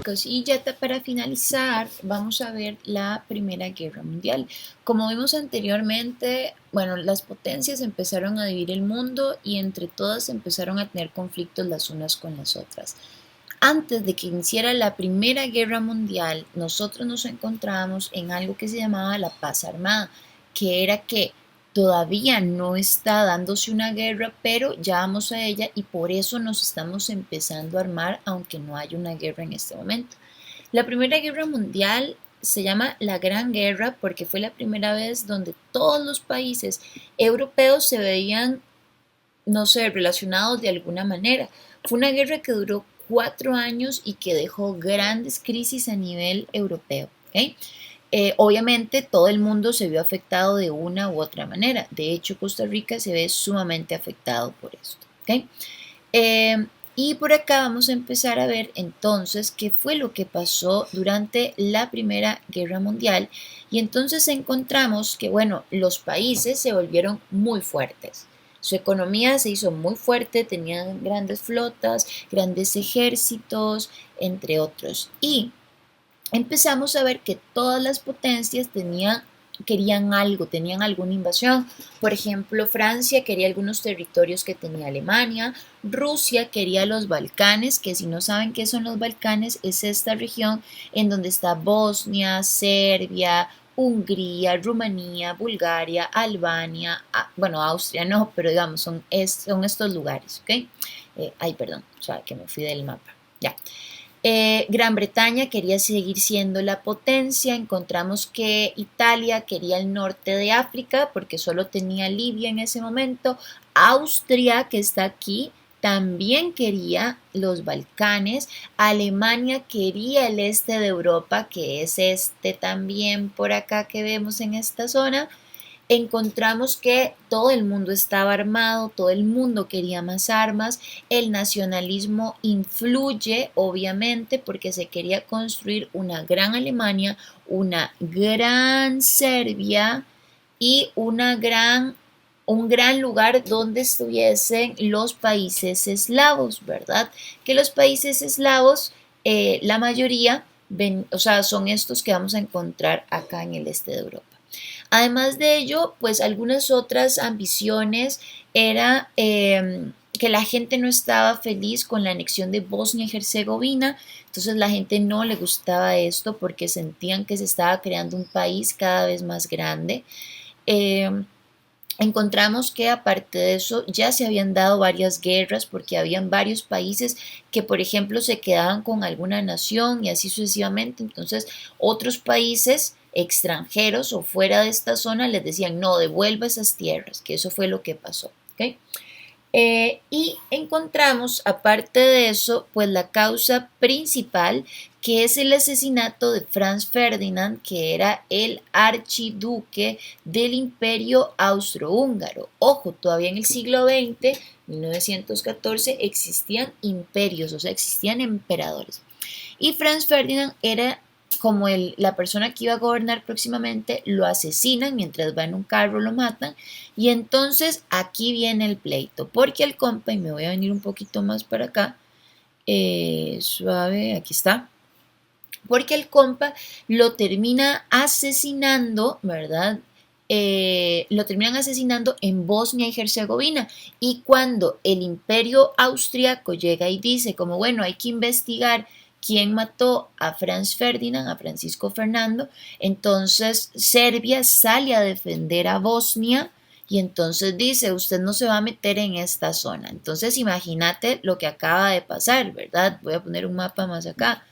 chicos, y ya para finalizar vamos a ver la Primera Guerra Mundial. Como vimos anteriormente, bueno, las potencias empezaron a dividir el mundo y entre todas empezaron a tener conflictos las unas con las otras. Antes de que iniciara la Primera Guerra Mundial, nosotros nos encontrábamos en algo que se llamaba la paz armada, que era que todavía no está dándose una guerra, pero ya vamos a ella y por eso nos estamos empezando a armar, aunque no haya una guerra en este momento. La Primera Guerra Mundial se llama la Gran Guerra porque fue la primera vez donde todos los países europeos se veían, no sé, relacionados de alguna manera. Fue una guerra que duró 4 años y que dejó grandes crisis a nivel europeo. ¿Okay? Obviamente todo el mundo se vio afectado de una u otra manera. De hecho, Costa Rica se ve sumamente afectado por esto. ¿Okay? Y por acá vamos a empezar a ver entonces qué fue lo que pasó durante la Primera Guerra Mundial. Y entonces encontramos que, bueno, los países se volvieron muy fuertes. Su economía se hizo muy fuerte, tenían grandes flotas, grandes ejércitos, entre otros. Y empezamos a ver que todas las potencias querían algo, tenían alguna invasión. Por ejemplo, Francia quería algunos territorios que tenía Alemania, Rusia quería los Balcanes, que si no saben qué son los Balcanes, es esta región en donde está Bosnia, Serbia, Hungría, Rumanía, Bulgaria, Albania, bueno, Austria no, pero digamos, son estos lugares, ¿ok? Ay, perdón, o sea, que me fui del mapa, ya. Gran Bretaña quería seguir siendo la potencia. Encontramos que Italia quería el norte de África porque solo tenía Libia en ese momento. Austria, que está aquí, también quería los Balcanes. Alemania quería el este de Europa, que es este también por acá que vemos en esta zona. Encontramos que todo el mundo estaba armado, todo el mundo quería más armas, el nacionalismo influye obviamente porque se quería construir una gran Alemania, una gran Serbia y un gran lugar donde estuviesen los países eslavos, ¿verdad? Que los países eslavos, la mayoría, o sea, son estos que vamos a encontrar acá en el este de Europa. Además de ello, pues algunas otras ambiciones era que la gente no estaba feliz con la anexión de Bosnia y Herzegovina, entonces la gente no le gustaba esto porque sentían que se estaba creando un país cada vez más grande. Eh, Encontramos que aparte de eso ya se habían dado varias guerras porque habían varios países que por ejemplo se quedaban con alguna nación y así sucesivamente. Entonces otros países extranjeros o fuera de esta zona les decían no, devuelva esas tierras, que eso fue lo que pasó. ¿Okay? Y encontramos, aparte de eso, pues la causa principal, que es el asesinato de Franz Ferdinand, que era el archiduque del Imperio Austrohúngaro. Ojo, todavía en el siglo XX, 1914, existían imperios, o sea, existían emperadores. Y Franz Ferdinand era como la persona que iba a gobernar próximamente, lo asesinan mientras va en un carro, lo matan. Y entonces aquí viene el pleito, porque el compa, y me voy a venir un poquito más para acá, suave, aquí está, porque el compa lo termina asesinando, ¿verdad? Lo terminan asesinando en Bosnia y Herzegovina. Y cuando el imperio austriaco llega y dice, como bueno, hay que investigar quién mató a Franz Ferdinand, a Francisco Fernando, entonces Serbia sale a defender a Bosnia y entonces dice, usted no se va a meter en esta zona. Entonces imagínate lo que acaba de pasar, ¿verdad? Voy a poner un mapa más acá.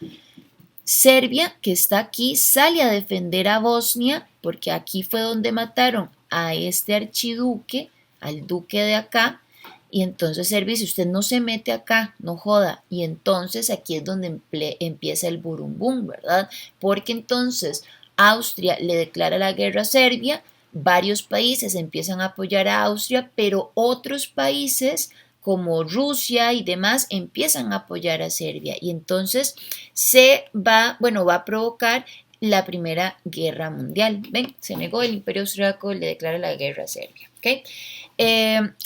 Serbia, que está aquí, sale a defender a Bosnia, porque aquí fue donde mataron a este archiduque, al duque de acá, y entonces Serbia dice, usted no se mete acá, no joda, y entonces aquí es donde empieza el burumbum, ¿verdad? Porque entonces Austria le declara la guerra a Serbia, varios países empiezan a apoyar a Austria, pero otros países como Rusia y demás empiezan a apoyar a Serbia y entonces va a provocar la Primera Guerra Mundial. ¿Ven? Se negó el Imperio Austriaco, le declara la guerra a Serbia. ¿Okay?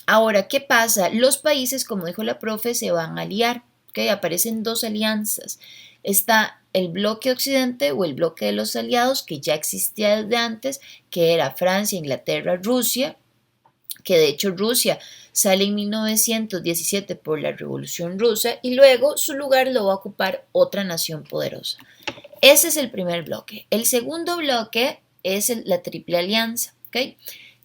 Ahora, ¿qué pasa? Los países, como dijo la profe, se van a aliar. ¿Okay? Aparecen dos alianzas. Está el bloque occidente o el bloque de los aliados que ya existía desde antes, que era Francia, Inglaterra, Rusia, que de hecho Rusia sale en 1917 por la Revolución Rusa y luego su lugar lo va a ocupar otra nación poderosa. Ese es el primer bloque. El segundo bloque es la Triple Alianza, ¿ok?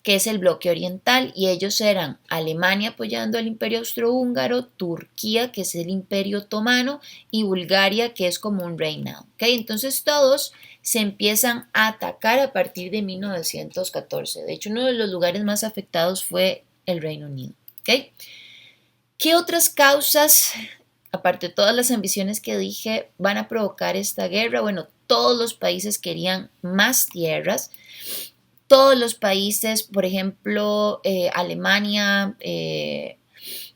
Que es el bloque oriental, y ellos eran Alemania apoyando al Imperio Austrohúngaro, Turquía, que es el Imperio Otomano, y Bulgaria, que es como un reinado. ¿Ok? Entonces todos se empiezan a atacar a partir de 1914. De hecho, uno de los lugares más afectados fue el Reino Unido. ¿Ok? ¿Qué otras causas, aparte de todas las ambiciones que dije, van a provocar esta guerra? Bueno, todos los países querían más tierras. Todos los países, por ejemplo, Alemania,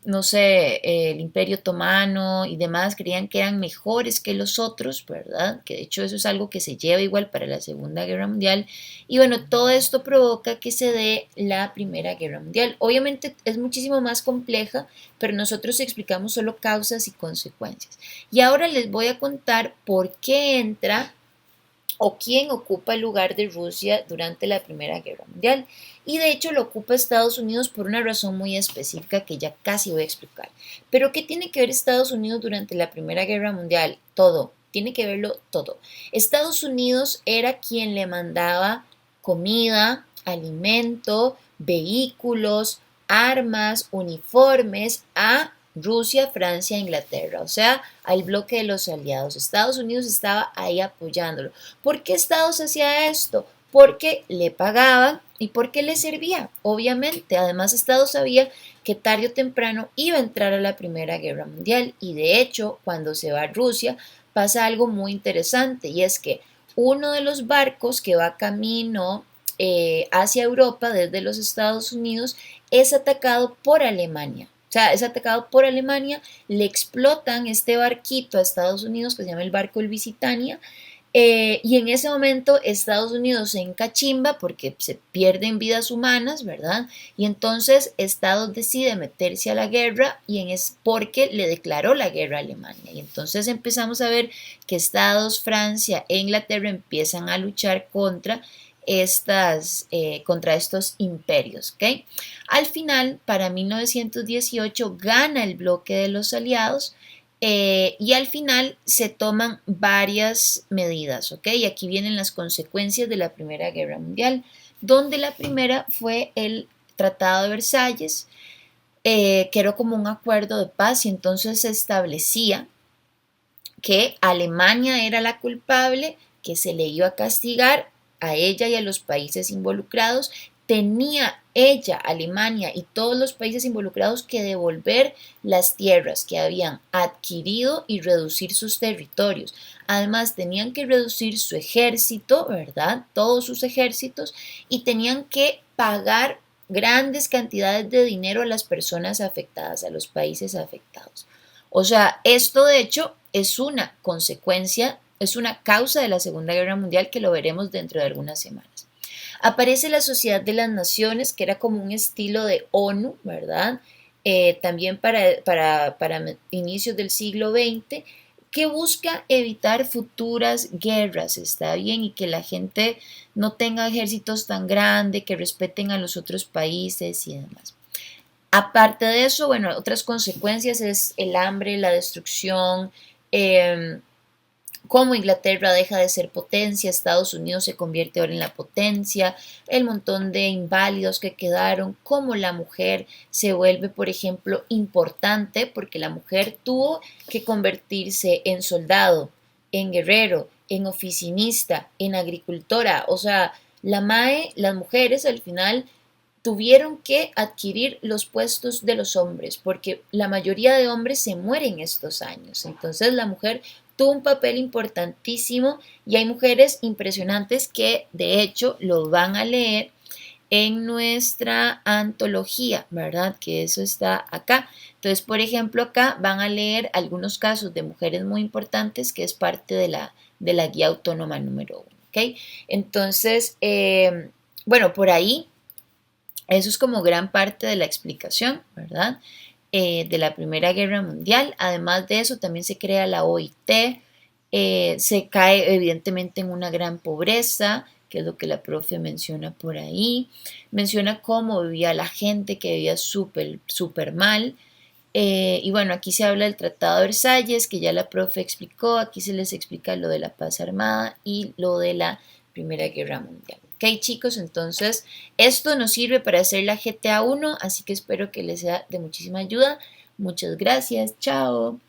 no sé, el Imperio Otomano y demás, creían que eran mejores que los otros, ¿verdad? Que de hecho eso es algo que se lleva igual para la Segunda Guerra Mundial. Y bueno, todo esto provoca que se dé la Primera Guerra Mundial. Obviamente es muchísimo más compleja, pero nosotros explicamos solo causas y consecuencias. Y ahora les voy a contar por qué entra o quién ocupa el lugar de Rusia durante la Primera Guerra Mundial. Y de hecho lo ocupa Estados Unidos por una razón muy específica que ya casi voy a explicar. Pero ¿qué tiene que ver Estados Unidos durante la Primera Guerra Mundial? Todo, tiene que verlo todo. Estados Unidos era quien le mandaba comida, alimento, vehículos, armas, uniformes a Rusia, Francia, Inglaterra, o sea, al bloque de los aliados. Estados Unidos estaba ahí apoyándolo. ¿Por qué Estados hacía esto? Porque le pagaban y porque le servía, obviamente. Además, Estados sabía que tarde o temprano iba a entrar a la Primera Guerra Mundial, y de hecho, cuando se va a Rusia, pasa algo muy interesante, y es que uno de los barcos que va camino hacia Europa desde los Estados Unidos es atacado por Alemania. O sea, es atacado por Alemania, le explotan este barquito a Estados Unidos que se llama el barco El Visitania, y en ese momento Estados Unidos se encachimba porque se pierden vidas humanas, ¿verdad? Y entonces Estados decide meterse a la guerra, y es porque le declaró la guerra a Alemania. Y entonces empezamos a ver que Estados, Francia e Inglaterra empiezan a luchar contra estos imperios, ¿ok? Al final, para 1918, gana el bloque de los aliados, y al final se toman varias medidas, ¿ok? Y aquí vienen las consecuencias de la Primera Guerra Mundial, donde la primera fue el Tratado de Versalles, que era como un acuerdo de paz, y entonces se establecía que Alemania era la culpable, que se le iba a castigar a ella y a los países involucrados. Tenía ella, Alemania y todos los países involucrados, que devolver las tierras que habían adquirido y reducir sus territorios. Además, tenían que reducir su ejército, ¿verdad? Todos sus ejércitos, y tenían que pagar grandes cantidades de dinero a las personas afectadas, a los países afectados. O sea, esto de hecho es una consecuencia, es una causa de la Segunda Guerra Mundial, que lo veremos dentro de algunas semanas. Aparece la Sociedad de las Naciones, que era como un estilo de ONU, ¿verdad? También para inicios del siglo XX, que busca evitar futuras guerras, está bien, y que la gente no tenga ejércitos tan grandes, que respeten a los otros países y demás. Aparte de eso, bueno, otras consecuencias es el hambre, la destrucción, cómo Inglaterra deja de ser potencia, Estados Unidos se convierte ahora en la potencia, el montón de inválidos que quedaron, cómo la mujer se vuelve, por ejemplo, importante, porque la mujer tuvo que convertirse en soldado, en guerrero, en oficinista, en agricultora. O sea, las mujeres al final tuvieron que adquirir los puestos de los hombres, porque la mayoría de hombres se mueren estos años. Entonces la mujer tuvo un papel importantísimo, y hay mujeres impresionantes que de hecho lo van a leer en nuestra antología, ¿verdad? Que eso está acá. Entonces, por ejemplo, acá van a leer algunos casos de mujeres muy importantes, que es parte de la guía autónoma número 1, ¿ok? Entonces, bueno, por ahí eso es como gran parte de la explicación, ¿verdad? De la Primera Guerra Mundial. Además de eso, también se crea la OIT, Se cae evidentemente en una gran pobreza, que es lo que la profe menciona por ahí. Menciona cómo vivía la gente, que vivía súper, súper mal. Y bueno, aquí se habla del Tratado de Versalles, que ya la profe explicó. Aquí se les explica lo de la paz armada y lo de la Primera Guerra Mundial. Ok, chicos, entonces esto nos sirve para hacer la GTA 1, así que espero que les sea de muchísima ayuda. Muchas gracias, chao.